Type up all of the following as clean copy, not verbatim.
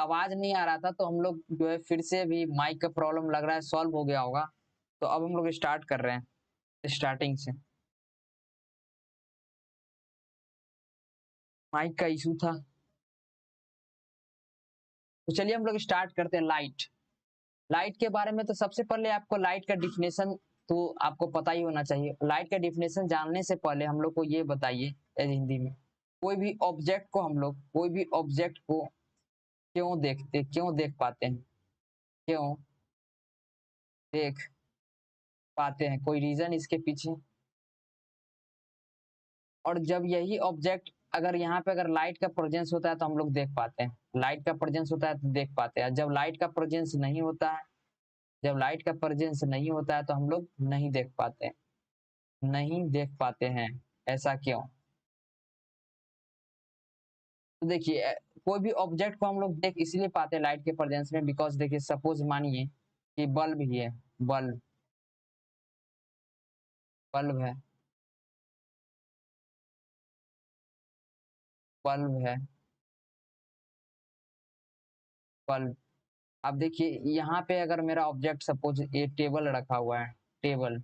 आवाज नहीं आ रहा था, तो हम लोग जो है फिर से भी माइक का प्रॉब्लम लग रहा है सॉल्व हो गया होगा। तो अब हम लोग स्टार्ट कर रहे हैं स्टार्टिंग से। माइक का इशू था। तो चलिए हम लोग स्टार्ट करते हैं। लाइट, लाइट के बारे में तो सबसे पहले आपको लाइट का डिफिनेशन तो आपको पता ही होना चाहिए। लाइट का डिफिनेशन जानने से पहले हम लोग को ये बताइए हिंदी में, कोई भी ऑब्जेक्ट को हम लोग कोई भी ऑब्जेक्ट को क्यों देख पाते हैं, क्यों देख पाते हैं, कोई रीजन इसके पीछे। और जब यही ऑब्जेक्ट अगर यहाँ पे अगर लाइट का प्रेजेंस होता है तो हम लोग देख पाते हैं, लाइट का प्रेजेंस होता है तो देख पाते हैं। जब लाइट का प्रेजेंस नहीं होता है, जब लाइट का प्रेजेंस नहीं होता है तो हम लोग नहीं देख पाते, नहीं देख पाते हैं। ऐसा क्यों? तो देखिए कोई भी ऑब्जेक्ट को हम लोग देख इसलिए पाते हैं लाइट के प्रेजेंस में, बिकॉज देखिए सपोज मानिए कि बल्ब ही है, बल्ब बल्ब है, बल्ब है, बल्ब। अब देखिए यहाँ पे अगर मेरा ऑब्जेक्ट सपोज ये टेबल रखा हुआ है, टेबल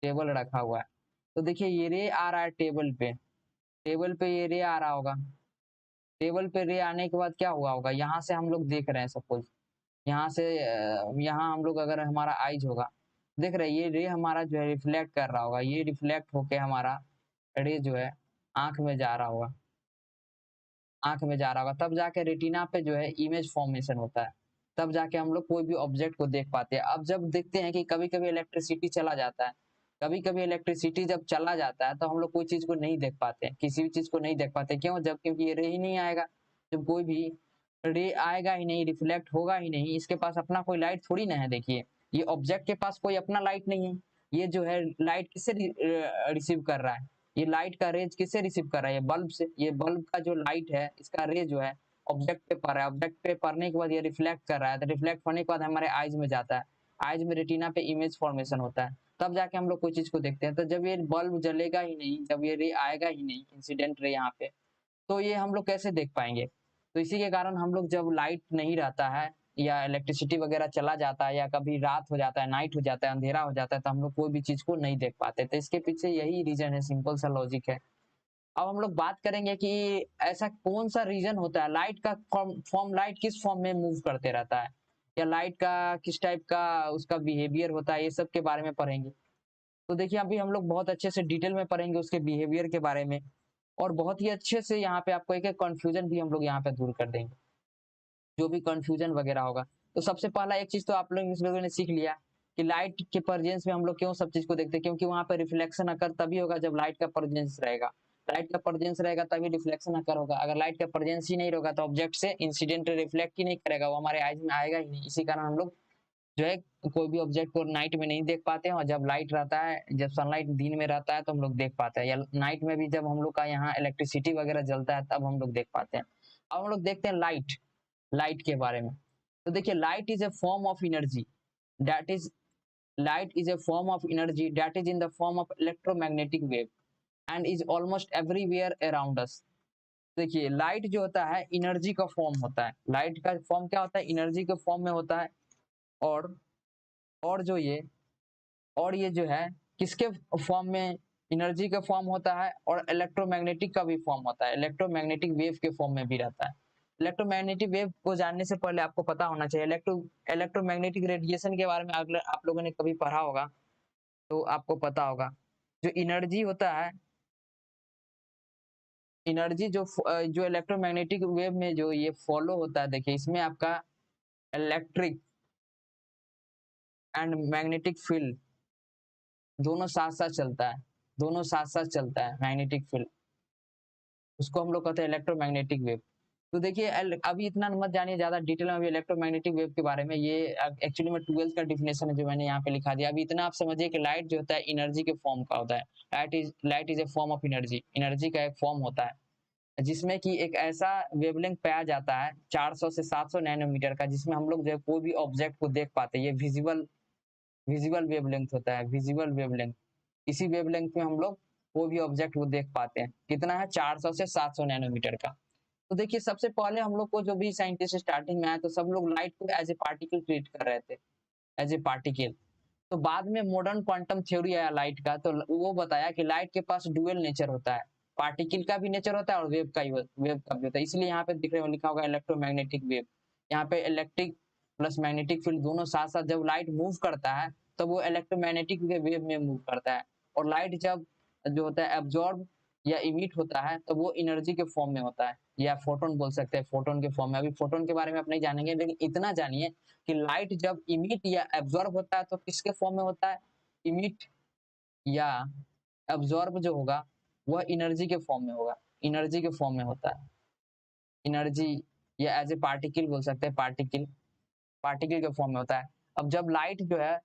टेबल रखा हुआ है, तो देखिए ये रे आ रहा है टेबल पे, टेबल पे ये रे आ रहा होगा। टेबल पे रे आने के बाद क्या हुआ होगा, यहाँ से हम लोग देख रहे हैं सपोज, यहाँ से यहाँ हम लोग अगर हमारा आइज होगा, देख रहे हैं ये रे हमारा जो है रिफ्लेक्ट कर रहा होगा, ये रिफ्लेक्ट होके हमारा रे जो है आंख में जा रहा होगा, आंख में जा रहा होगा, तब जाके रेटिना पे जो है इमेज फॉर्मेशन होता है, तब जाके हम लोग कोई भी ऑब्जेक्ट को देख पाते हैं। अब जब देखते हैं कि कभी कभी इलेक्ट्रिसिटी चला जाता है, कभी कभी इलेक्ट्रिसिटी जब चला जाता है तो हम लोग कोई चीज को नहीं देख पाते, किसी भी चीज को नहीं देख पाते। क्यों? जब क्योंकि ये रे ही नहीं आएगा, जब कोई भी रे आएगा ही नहीं, रिफ्लेक्ट होगा ही नहीं, इसके पास अपना कोई लाइट थोड़ी ना है। देखिए ये ऑब्जेक्ट के पास कोई अपना लाइट नहीं है, ये जो है लाइट किससे रिसीव कर रहा है, ये लाइट का रेज किससे रिसीव कर रहा है, ये बल्ब से। ये बल्ब का जो लाइट है इसका रे जो है ऑब्जेक्ट पे पड़ रहा है, ऑब्जेक्ट पे पड़ने के बाद ये रिफ्लेक्ट कर रहा है, तो रिफ्लेक्ट होने के बाद हमारे आइज में जाता है, आइज में रेटिना पे इमेज फॉर्मेशन होता है, तब जाके हम लोग कोई चीज को देखते हैं। तो जब ये बल्ब जलेगा ही नहीं, जब ये रे आएगा ही नहीं, इंसिडेंट रे यहाँ पे, तो ये हम लोग कैसे देख पाएंगे? तो इसी के कारण हम लोग जब लाइट नहीं रहता है या इलेक्ट्रिसिटी वगैरह चला जाता है या कभी रात हो जाता है, नाइट हो जाता है, अंधेरा हो जाता है, तो हम लोग कोई भी चीज को नहीं देख पाते। तो इसके पीछे यही रीजन है, सिंपल सा लॉजिक है। अब हम लोग बात करेंगे कि ऐसा कौन सा रीजन होता है, लाइट का फॉर्म लाइट किस फॉर्म में मूव करते रहता है, या लाइट का किस टाइप का उसका बिहेवियर होता है, ये सब के बारे में पढ़ेंगे। तो देखिए अभी हम लोग बहुत अच्छे से डिटेल में पढ़ेंगे उसके बिहेवियर के बारे में, और बहुत ही अच्छे से यहाँ पे आपको एक एक कंफ्यूजन भी हम लोग यहाँ पे दूर कर देंगे, जो भी कंफ्यूजन वगैरह होगा। तो सबसे पहला एक चीज तो आप लोग इस लोगों ने सीख लिया कि लाइट के प्रेजेंस में हम लोग क्यों सब चीज को देखते हैं, क्योंकि वहां पर रिफ्लेक्शन अकर तभी होगा जब लाइट का प्रेजेंस रहेगा, लाइट का प्रेजेंस रहेगा तभी रिफ्लेक्शन अकर होगा। अगर लाइट का प्रेजेंस ही नहीं होगा तो ऑब्जेक्ट से इंसिडेंट रिफ्लेक्ट ही नहीं करेगा, वो हमारे आइज में आएगा ही नहीं। इसी कारण हम लोग जो है कोई भी ऑब्जेक्ट को नाइट में नहीं देख पाते हैं, और जब लाइट रहता है, जब सनलाइट दिन में रहता है तो हम लोग देख पाते हैं, या नाइट में भी जब हम लोग का यहाँ इलेक्ट्रिसिटी वगैरह जलता है तब हम लोग देख पाते हैं। अब हम लोग देखते हैं लाइट, लाइट के बारे में। तो देखिए light is a form of energy that is light is a form of energy that is in the form of electromagnetic wave and is almost everywhere around us। देखिए लाइट जो होता है energy का फॉर्म होता है, light का form क्या होता है, एनर्जी के फॉर्म में होता है। और और जो ये और ये जो है किसके फॉर्म में, एनर्जी का फॉर्म होता है, और इलेक्ट्रोमैग्नेटिक का भी फॉर्म होता है, इलेक्ट्रोमैग्नेटिक वेव के फॉर्म में भी रहता है। इलेक्ट्रोमैग्नेटिक वेव को जानने से पहले आपको पता होना चाहिए इलेक्ट्रोमैग्नेटिक रेडिएशन के बारे में अगर आप लोगों ने कभी पढ़ा होगा तो आपको पता होगा। जो एनर्जी होता है, एनर्जी जो इलेक्ट्रोमैग्नेटिक वेव में जो ये फॉलो होता है, देखिए इसमें आपका इलेक्ट्रिक एंड मैग्नेटिक फील्ड दोनों साथ साथ चलता है, दोनों साथ साथ चलता है मैग्नेटिक फील्ड, उसको हम लोग कहते हैं इलेक्ट्रोमैग्नेटिक वेव। तो देखिए अभी इतना मत जानिए ज्यादा डिटेल में अभी इलेक्ट्रोमैग्नेटिक वेव के बारे में, ये एक्चुअली में 12th का डिफिनेशन है जो मैंने यहाँ पे लिखा दिया। अभी इतना आप समझिए कि लाइट जो होता है एनर्जी के फॉर्म का होता है, light is a form of energy, energy का एक फॉर्म होता है, जिसमें कि एक ऐसा वेवलेंथ पाया जाता है 400 से 700 नैनोमीटर का, जिसमें हम लोग जो है कोई भी ऑब्जेक्ट को देख पाते हैं। ये विजिबल विजिबल वेवलेंथ होता है, विजिबल वेवलेंथ। इसी वेवलेंथ में हम लोग कोई भी ऑब्जेक्ट को देख पाते हैं। कितना है? 400 से 700 नैनोमीटर का। तो देखिए सबसे पहले हम लोग को जो भी साइंटिस्ट स्टार्टिंग में आए तो सब लोग लाइट को एज ए पार्टिकल ट्रीट कर रहे थे, एज ए पार्टिकल। तो बाद में मॉडर्न क्वांटम थ्योरी आया लाइट का, तो वो बताया कि लाइट के पास डुअल नेचर होता है, पार्टिकल का भी नेचर होता है और वेव का भी होता है। इसलिए यहाँ पे दिख रहे हो लिखा होगा इलेक्ट्रोमैग्नेटिक वेव। यहाँ पे इलेक्ट्रिक प्लस मैग्नेटिक फील्ड दोनों साथ साथ जब लाइट मूव करता है तो वो इलेक्ट्रोमैग्नेटिक वेव में मूव करता है। और लाइट जब जो होता है एब्जॉर्ब या इमिट होता है तो वो एनर्जी के फॉर्म में होता है, या फोटोन बोल सकते हैं, फोटोन के फॉर्म में। अभी फोटोन के बारे में आप नहीं जानेंगे, लेकिन इतना जानिए कि लाइट जब इमिट या एब्जॉर्ब होता है तो किसके फॉर्म में होता है, इमिट या एब्जॉर्ब जो होगा वह एनर्जी के फॉर्म में होगा, एनर्जी के फॉर्म में होता है, एनर्जी या एज ए पार्टिकल बोल सकते हैं, पार्टिकल, पार्टिकल के फॉर्म में होता है। अब जब लाइट जो है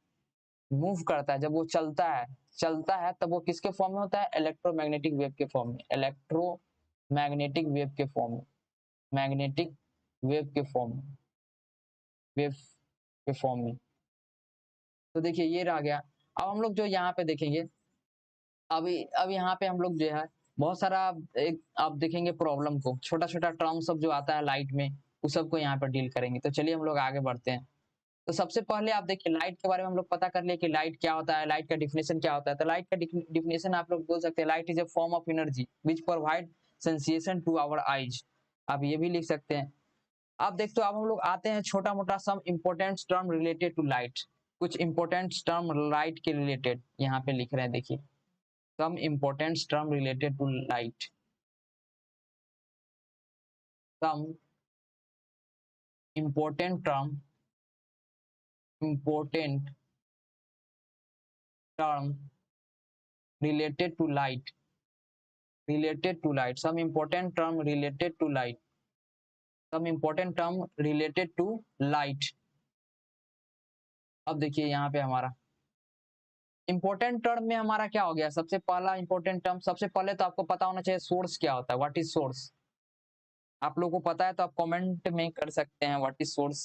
मूव करता है, जब वो चलता है तब वो किसके फॉर्म में होता है, इलेक्ट्रोमैग्नेटिक वेव के फॉर्म में, इलेक्ट्रोमैग्नेटिक वेव के फॉर्म में, मैग्नेटिक वेव के फॉर्म में, वेव के फॉर्म में। तो देखिए ये रह गया। अब हम लोग जो यहाँ पे देखेंगे, अभी अब यहाँ पे हम लोग जो है बहुत सारा एक आप देखेंगे प्रॉब्लम को, छोटा छोटा टर्म सब जो आता है लाइट में उस सबको यहाँ पर डील करेंगे। तो चलिए हम लोग आगे बढ़ते हैं। तो सबसे पहले आप देखिए लाइट के बारे में हम लोग पता कर लिए कि लाइट क्या होता है, लाइट का डिफिनेशन क्या होता है। तो लाइट का डिफिनेशन आप लोग बोल सकते हैं, light is a form of energy which provide sensation to our eyes. आप ये भी लिख सकते हैं। आप देखते हो अब हम लोग आते हैं छोटा मोटा some important term related to light. कुछ इंपॉर्टेंट टर्म लाइट के रिलेटेड यहाँ पे लिख रहे हैं, देखिए some important term related to light, some important important term related to light, some important term related to light, some important term related to light। अब देखिए यहाँ पे हमारा इंपॉर्टेंट टर्म में हमारा क्या हो गया, सबसे पहला इंपॉर्टेंट टर्म, सबसे पहले तो आपको पता होना चाहिए सोर्स क्या होता है, व्हाट इज सोर्स। आप लोगों को पता है तो आप कमेंट में कर सकते हैं व्हाट इज सोर्स।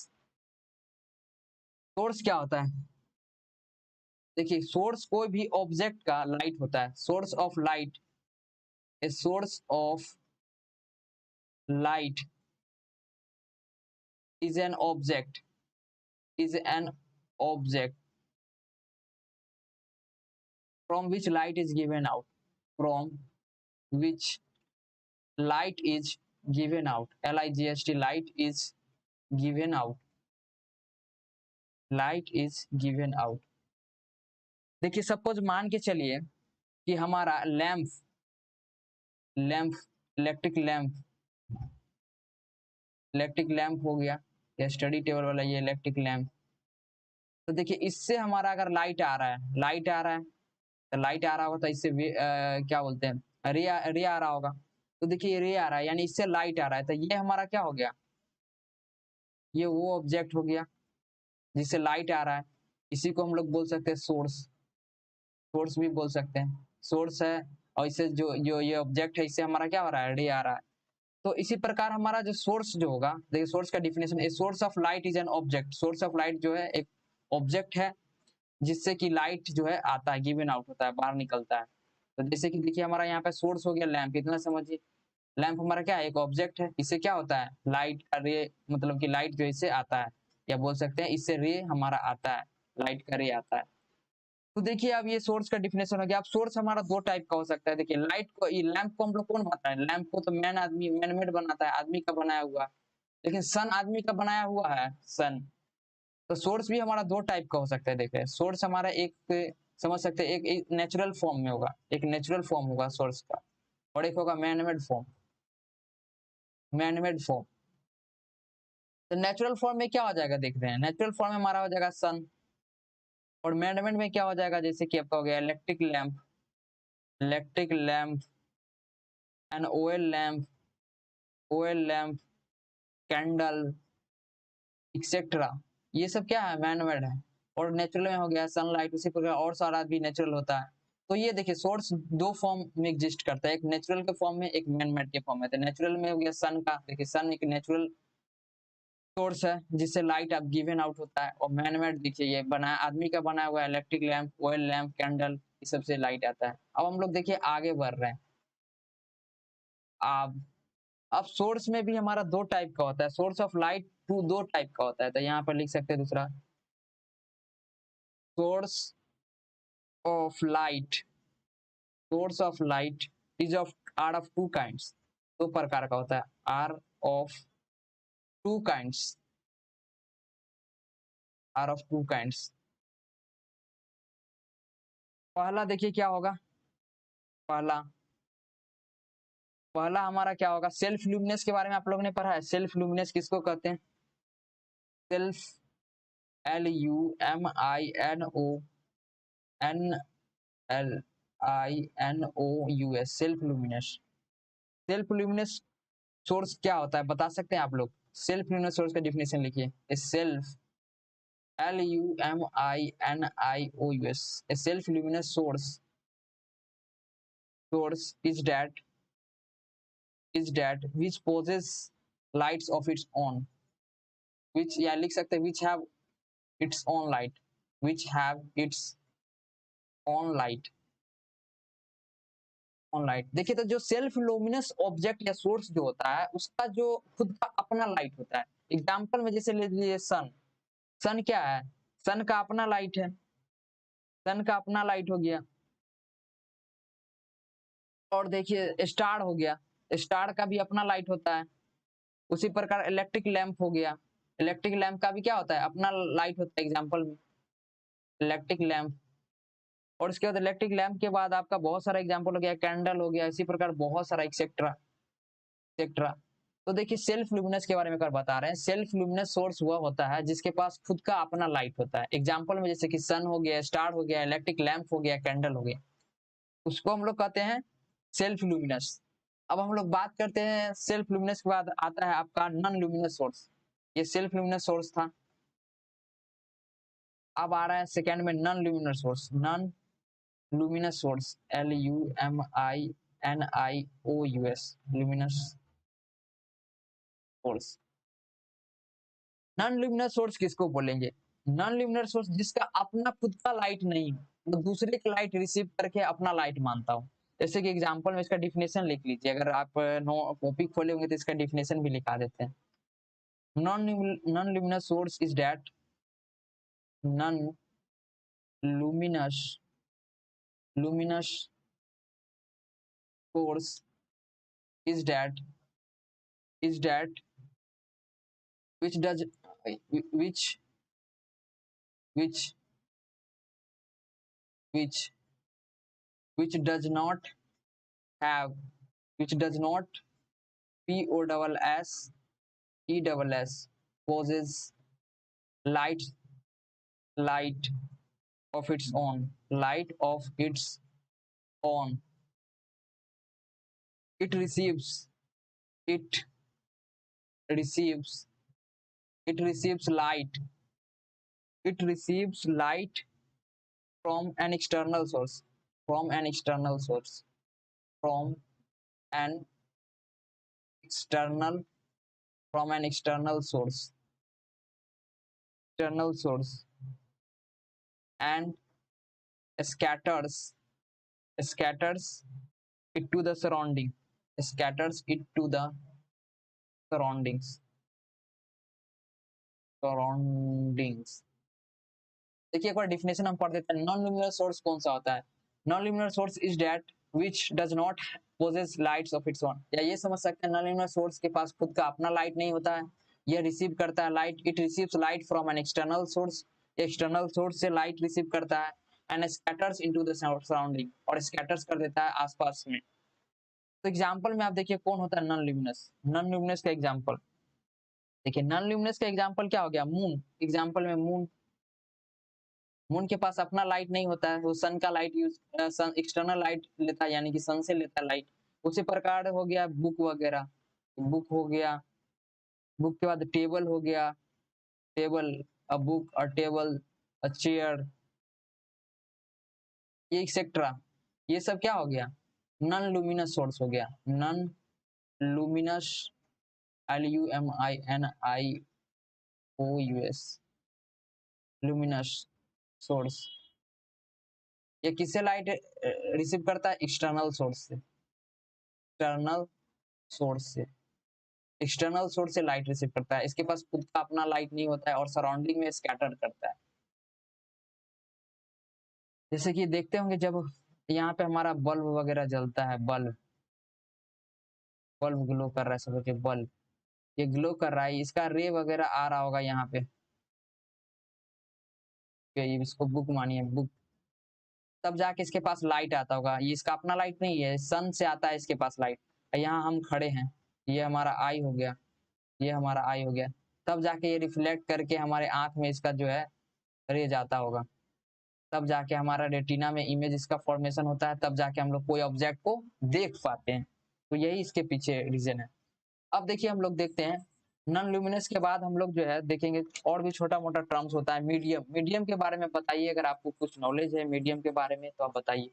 सोर्स क्या होता है, देखिए सोर्स कोई भी ऑब्जेक्ट का लाइट होता है, source of light, a source of light is an object, is an object from which light is given out, from which light is given out, ligst, light is given out, light is given out। देखिए suppose मान के चलिए कि हमारा lamp, lamp electric lamp, electric lamp हो गया, या study table वाला ये इलेक्ट्रिक लैंप। तो देखिए इससे हमारा अगर लाइट आ रहा है, लाइट आ रहा है, तो लाइट आ रहा होगा तो इससे क्या बोलते हैं, रे आ रहा होगा। तो देखिए रे आ रहा है यानी इससे लाइट आ रहा है, तो ये हमारा क्या हो गया, ये वो ऑब्जेक्ट हो गया जिससे लाइट आ रहा है। इसी को हम लोग बोल सकते हैं सोर्स, सोर्स भी बोल सकते हैं, सोर्स है। और इससे जो जो ये ऑब्जेक्ट है इससे हमारा क्या हो रहा है, रे आ रहा है। तो इसी प्रकार हमारा जो सोर्स जो होगा, देखिए सोर्स का definition, a source of light is an object, source of light जो है एक ऑब्जेक्ट है जिससे कि लाइट जो है आता है, गिवन आउट होता है, बाहर निकलता है। तो जैसे कि देखिए हमारा यहाँ पे सोर्स हो गया लैंप, इतना समझिए। लैंप हमारा क्या है, एक ऑब्जेक्ट है, इससे क्या होता है, लाइट का रे, मतलब कि लाइट जो इससे आता है, या बोल सकते हैं इससे रे हमारा आता है, लाइट का रे आता है। तो देखिए अब ये सोर्स का डिफिनेशन हो गया। अब सोर्स हमारा दो टाइप का हो सकता है। देखिए लाइट को, ये लैंप को हम लोग कौन बनाता है, लैंप को तो आदमी मैन मेड बनाता है, आदमी का बनाया हुआ। लेकिन सन आदमी का बनाया हुआ है, सन। तो सोर्स भी हमारा दो टाइप का हो सकता है। देखिए सोर्स हमारा एक समझ सकते हैं, एक नेचुरल फॉर्म में होगा, एक नेचुरल फॉर्म होगा सोर्स का, और एक होगा मैनमेड फॉर्म, मैनमेड फॉर्म। तो नेचुरल फॉर्म में क्या हो जाएगा, देख रहे हैं, नेचुरल फॉर्म में हमारा हो जाएगा सन। और मैनमेड में क्या हो जाएगा, जैसे कि आपका हो गया electric lamp, electric lamp and oil lamp, oil lamp, candle etcetera, ये सब क्या है, मैनमेड है। और नेचुरल में हो गया सनलाइट, उसी प्रकार और सारा भी नेचुरल होता है। तो ये देखिए सोर्स दो फॉर्म में एग्जिस्ट करता है, एक नेचुरल के फॉर्म में, एक मैनमेड के फॉर्म में। तो नेचुरल में हो गया सन का, देखिए सन एक नेचुरल सोर्स है जिससे लाइट अब गिवन आउट होता है। और मैनमेड देखिए ये बना आदमी का बनाया हुआ electric lamp, oil lamp, candle, इस सब से लाइट आता है। अब हम लोग देखिए आगे बढ़ रहे हैं। अब अब सोर्स में भी हमारा दो टाइप का होता है, सोर्स ऑफ लाइट टू दो टाइप का होता है, तो यहाँ पर लिख सकते हैं दूसरा, source of light, source of light is of are of two kinds, दो प्रकार का होता है, are of two kinds, are of two kinds. पहला देखिए क्या होगा, पहला पहला हमारा क्या होगा, सेल्फ ल्यूमिनेस के बारे में आप लोगों ने पढ़ा है, सेल्फ ल्यूमिनेस किसको कहते हैं, self, LUMINO, NLINOUS, self luminous. Self luminous source क्या होता है बता सकते हैं आप लोग, सेल्फ ल्यूमिनेस सोर्स का डिफिनेशन लिखिए, self, LUMINIOUS, a self luminous source is that which possesses lights of its own, which या लिख सकते हैं which have its own light, which have its own light, own light। देखिए तो जो self luminous object या source जो होता है उसका जो खुद का अपना लाइट होता है, एग्जांपल में जैसे ले लीजिए सन, सन क्या है, सन का अपना लाइट है, सन का अपना लाइट हो गया। और देखिए स्टार हो गया, स्टार का भी अपना लाइट होता है। उसी प्रकार इलेक्ट्रिक लैंप हो गया, इलेक्ट्रिक लैंप का भी क्या होता है, अपना लाइट होता है, एग्जांपल में इलेक्ट्रिक लैंप। और उसके बाद इलेक्ट्रिक लैंप के बाद आपका बहुत सारा एग्जांपल हो गया, कैंडल हो गया, इसी प्रकार बहुत सारा एक्सेट्रा एक्सेट्रा। तो देखिए सेल्फ लुमिनस के बारे में कर बता रहे हैं, सेल्फ लुमिनस सोर्स वह होता है जिसके पास खुद का अपना लाइट होता है, एग्जांपल में जैसे कि सन हो गया, स्टार हो गया, इलेक्ट्रिक लैंप हो गया, कैंडल हो गया, उसको हम लोग कहते हैं सेल्फ लुमिनस। अब हम लोग बात करते हैं सेल्फ लुमिनस के बाद आता है आपका नॉन लुमिनस सोर्स, ये सेल्फ लुमिनस सोर्स था। अब आ रहा है सेकंड में non luminous source, non luminous source, LUMINIOUS, luminous source. Non luminous source किसको बोलेंगे, नॉन लुमिनस सोर्स जिसका अपना खुद का लाइट नहीं हो, तो दूसरे की लाइट रिसीव करके अपना लाइट मानता हो। जैसे कि एग्जांपल में इसका डिफिनेशन लिख लीजिए, अगर आप नो कॉपी खोले होंगे तो इसका डिफिनेशन भी लिखा देते हैं। Non luminous source is that, non luminous luminous source is that which does which which which which does not have, which does not POSSESS possesses light, light of its own, light of its own, it receives, it receives, it receives light, it receives light from an external source, from an external source, from an external, from an external source, external source, and scatters, scatters it to the surrounding, scatters it to the surroundings, surroundings। देखिए एक बार definition हम पढ़ देते हैं, non luminous source कौन सा होता है, non luminous source is that which does not possess lights of its own, या ये समझ सकते हैं नॉन ल्यूमिनस सोर्स के पास खुद का अपना लाइट नहीं होता है, यह रिसीव करता है light, it receives light from an external source, external source से लाइट रिसीव करता है, and scatters into the surrounding, और स्कैटर्स कर देता है आसपास में। तो एग्जांपल में आप देखिए कौन होता है नॉन ल्यूमिनस, नॉन ल्यूमिनस का एग्जांपल देखिए, नॉन ल्यूमिनस का एग्जांपल क्या हो गया, मून, एग्जांपल में मून, मून के पास अपना लाइट नहीं होता है, वो सन का लाइट यूज, सन एक्सटर्नल लाइट लेता है, यानी कि सन से लेता है लाइट। उसी प्रकार हो गया बुक वगैरह, बुक हो गया, बुक के बाद टेबल हो गया, table, a book, a table, a chair, ये एक्सेट्रा, ये सब क्या हो गया, नॉन लुमिनस सोर्स हो गया, non luminous, LUMINIOUS, luminous source. ये किससे लाइट रिसीव करता है, एक्सटर्नल सोर्स से, एक्सटर्नल सोर्स से। एक्सटर्नल सोर्स से लाइट रिसीव करता है, इसके पास खुद का अपना लाइट नहीं होता है और सराउंडिंग में स्कैटर करता है। जैसे कि देखते होंगे जब यहाँ पे हमारा बल्ब वगैरह जलता है, बल्ब बल्ब ग्लो कर रहा है, समझ के बल्ब ये ग्लो कर रहा है, इसका रे वगैरह आ रहा होगा यहाँ पे, ये इसको बुक मानिए बुक, तब जाके इसके पास लाइट आता होगा। ये इसका अपना लाइट नहीं है, सन से आता है इसके पास लाइट। यहाँ हम खड़े हैं, ये हमारा आई हो गया, ये हमारा आई हो गया, तब जाके ये रिफ्लेक्ट करके हमारे आंख में इसका जो है रे जाता होगा, तब जाके हमारा रेटिना में इमेज इसका फॉर्मेशन होता है, तब जाके हम लोग कोई ऑब्जेक्ट को देख पाते हैं। तो यही इसके पीछे रीजन है। अब देखिए हम लोग देखते हैं नॉन ल्यूमिनस के बाद हम लोग जो है देखेंगे और भी छोटा मोटा टर्म्स होता है। मीडियम, मीडियम के बारे में बताइए, अगर आपको कुछ नॉलेज है मीडियम के बारे में तो आप बताइए।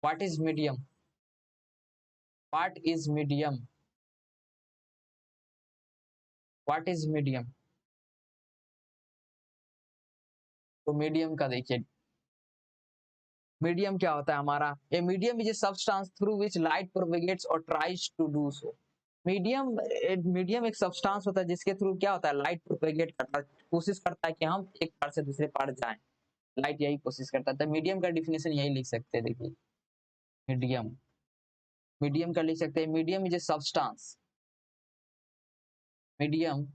What is medium? What is medium? What is medium? तो मीडियम का देखिए, मीडियम क्या होता है हमारा, a medium is a substance through which light propagates और tries to do so. Medium, medium एक सब्सटेंस होता है जिसके थ्रू क्या होता है, लाइट प्रोपेगेट करता है, कोशिश करता है कि हम एक पार से दूसरे पार जाएं, लाइट यही कोशिश करता है। तो मीडियम का डिफिनेशन यही लिख सकते हैं, देखिए मीडियम, मीडियम का लिख सकते हैं, medium is a substance, medium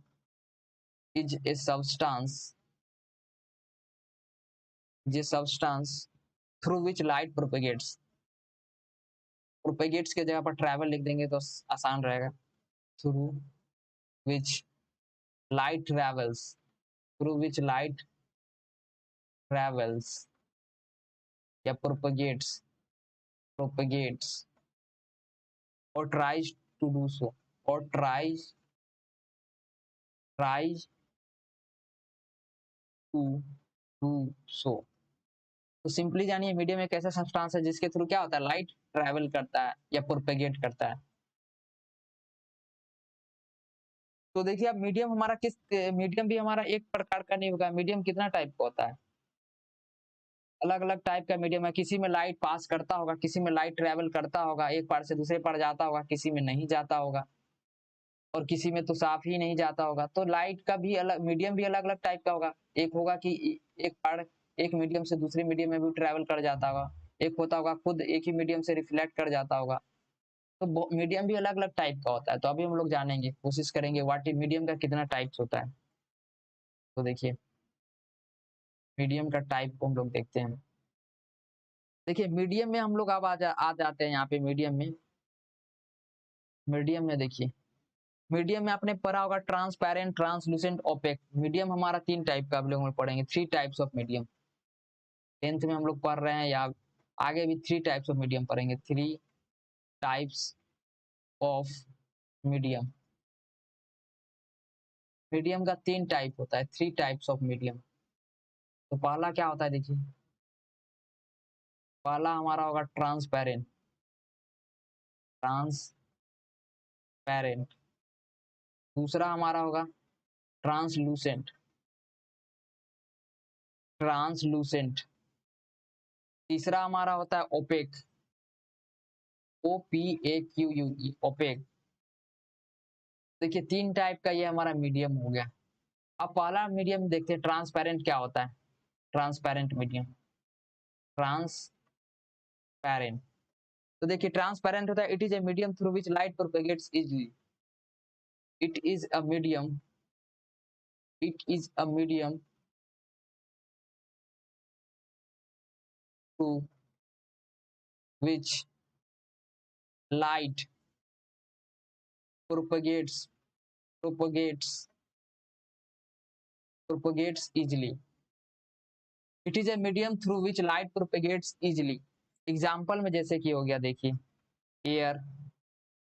is a substance, जे substance through which light propagates, propagates के जगह पर ट्रैवल लिख देंगे तो आसान रहेगा, through which light travels, through which light travels या propagates or tries to do so, or tries to do so। तो सिंपली जानिए मीडियम एक ऐसा सब्सटेंस है जिसके थ्रू क्या होता है, लाइट ट्रैवल करता है या प्रोपेगेट करता है। तो देखिए अब मीडियम हमारा किस, मीडियम भी हमारा एक प्रकार का नहीं होगा, मीडियम कितना टाइप का होता है, अलग अलग टाइप का मीडियम है। किसी में लाइट पास करता होगा, किसी में लाइट ट्रेवल करता होगा, एक पार से दूसरे पार जाता होगा, किसी में नहीं जाता होगा, और किसी में तो साफ ही नहीं जाता होगा। तो लाइट का भी अलग, मीडियम भी अलग अलग टाइप का होगा। एक होगा कि एक पार एक मीडियम से दूसरे मीडियम में भी ट्रेवल कर जाता होगा, एक होता होगा खुद एक ही मीडियम से रिफ्लेक्ट कर जाता होगा। तो मीडियम भी अलग अलग टाइप का होता है। तो अभी हम लोग जानेंगे, कोशिश करेंगे व्हाट इज मीडियम का कितना टाइप्स होता है। तो देखिए मीडियम का टाइप को हम लोग देखते हैं। देखिए मीडियम में हम लोग अब आ जाते हैं यहाँ पे मीडियम में। मीडियम में देखिए, मीडियम में आपने पढ़ा होगा ट्रांसपेरेंट, ट्रांसलूसेंट, ओपेक। मीडियम हमारा तीन टाइप का, आप लोग में पढ़ेंगे, three types of medium. 10th में हम लोग पढ़ रहे हैं, या आगे भी थ्री टाइप्स ऑफ मीडियम पढ़ेंगे, three types of medium. Medium का तीन टाइप होता है, थ्री टाइप्स ऑफ मीडियम। तो पहला क्या होता है देखिए, पहला हमारा होगा ट्रांसपेरेंट, ट्रांसपेरेंट। दूसरा हमारा होगा ट्रांसलूसेंट, ट्रांसलूसेंट। तीसरा हमारा होता है ओपेक, OPAQUE, ओपेक। देखिए तीन टाइप का ये हमारा मीडियम हो गया। अब पहला मीडियम देखते हैं, ट्रांसपेरेंट क्या होता है। Transparent medium, transparent. तो देखिए ट्रांसपेरेंट होता है, it is a medium through which light propagates easily. It is a medium, it is a medium through which light propagates propagates propagates easily। It is a medium through which light propagates easily. Example में जैसे कि हो गया देखिए, air,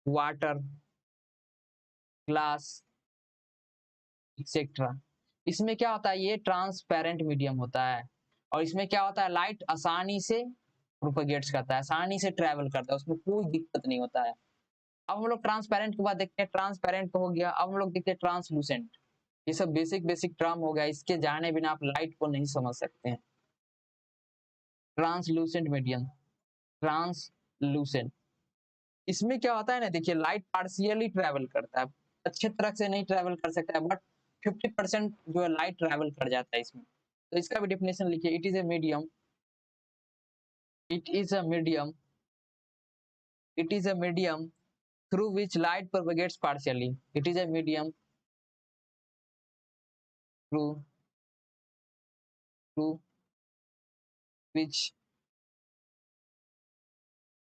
water, glass, etcetera. इसमें क्या होता है, ये ट्रांसपेरेंट मीडियम होता है, और इसमें क्या होता है, लाइट आसानी से प्रोपेगेट्स करता है, आसानी से ट्रेवल करता है, उसमें कोई दिक्कत नहीं होता है। अब हम लोग ट्रांसपेरेंट के बाद देखते हैं, ट्रांसपेरेंट हो गया, अब हम लोग देखते हैं ट्रांसलूसेंट। ये सब बेसिक बेसिक टर्म हो गया, इसके जाने बिना आप लाइट को नहीं समझ सकते हैं। ट्रांसलूसेंट मीडियम, ट्रांसलूसेंट, इसमें क्या होता है ना देखिए, लाइट पार्शियली ट्रेवल करता है, अच्छे तरह से नहीं ट्रैवल कर सकता है, बट 50% जो है लाइट ट्रैवल कर जाता है इसमें। तो इसका भी डेफिनेशन लिखिए, it is a medium, it is a medium, it is a medium through which light propagates partially. It is a medium through through which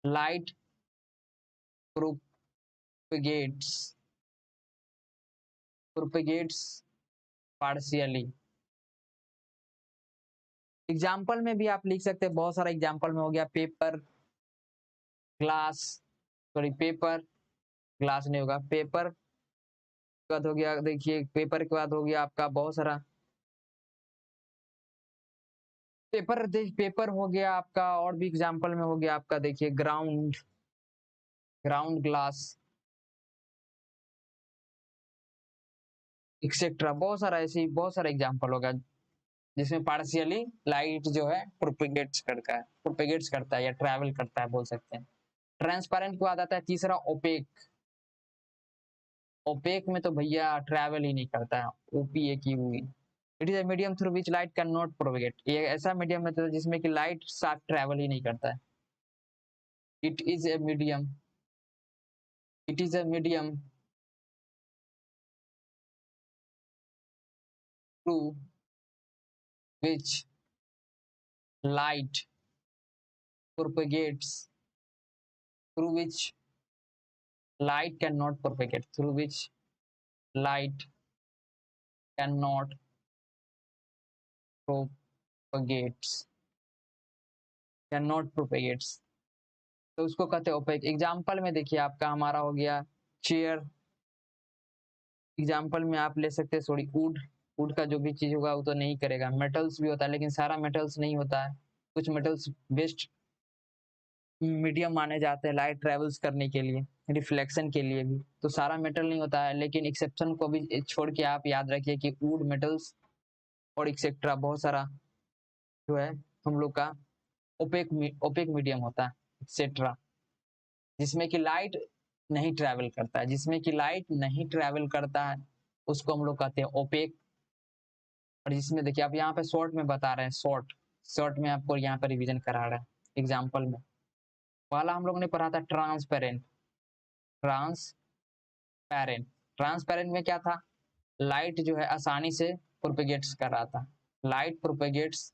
light propagates propagates partially. Example में भी आप लिख सकते हैं, बहुत सारा एग्जाम्पल में हो गया paper glass, sorry paper glass नहीं होगा, पेपर के बाद हो गया, देखिए पेपर के बाद हो गया आपका बहुत सारा पेपर, पेपर हो गया आपका, और भी एग्जाम्पल में हो गया आपका, देखिए ग्राउंड, ग्राउंड ग्लास एक्सेट्रा, बहुत सारा ऐसे ही बहुत सारा एग्जाम्पल होगा जिसमें पार्शियली लाइट जो है प्रोपेगेट्स करता है या ट्रैवल करता है बोल सकते हैं। ट्रांसपेरेंट के बाद आता है तीसरा ओपेक। ओपेक में तो भैया ट्रैवल ही नहीं करता है, ओपी की हुई। It is a medium through which light can not propagate, ये ऐसा मीडियम है जिसमें कि लाइट साफ ट्रैवल ही नहीं करता है। It is a medium, it is a medium through which light propagates, through which light cannot propagate, through which light cannot propagates, cannot propagates, तो उसको कहते हैं ओपेक। एग्जाम्पल में देखिए आपका हमारा हो गया चेयर, एग्जाम्पल में आप ले सकते हैं सॉरी वुड, वुड का जो भी चीज होगा वो तो नहीं करेगा। मेटल्स भी होता है लेकिन सारा मेटल्स नहीं होता है, कुछ मेटल्स बेस्ट मीडियम माने जाते हैं लाइट ट्रेवल्स करने के लिए, रिफ्लेक्शन के लिए भी, तो सारा मेटल नहीं होता है, लेकिन एक्सेप्शन को भी छोड़ के आप याद रखिए कि वुड, मेटल्स और एक्सेट्रा बहुत सारा जो है हम लोग का ओपेक मीडियम होता है एक्सेट्रा, जिसमें कि लाइट नहीं ट्रैवल करता है, जिसमें कि लाइट नहीं ट्रैवल करता है उसको हम लोग कहते हैं ओपेक। और जिसमें देखिए आप यहाँ पे शॉर्ट में बता रहे हैं, शॉर्ट शॉर्ट में आपको यहाँ पे रिवीजन करा रहे हैं एग्जाम्पल में। पहला हम लोग ने पढ़ा था ट्रांसपेरेंट, ट्रांसपेरेंट, ट्रांसपेरेंट में क्या था, लाइट जो है आसानी से प्रोपेगेट्स कर रहा था, लाइट प्रोपेगेट्स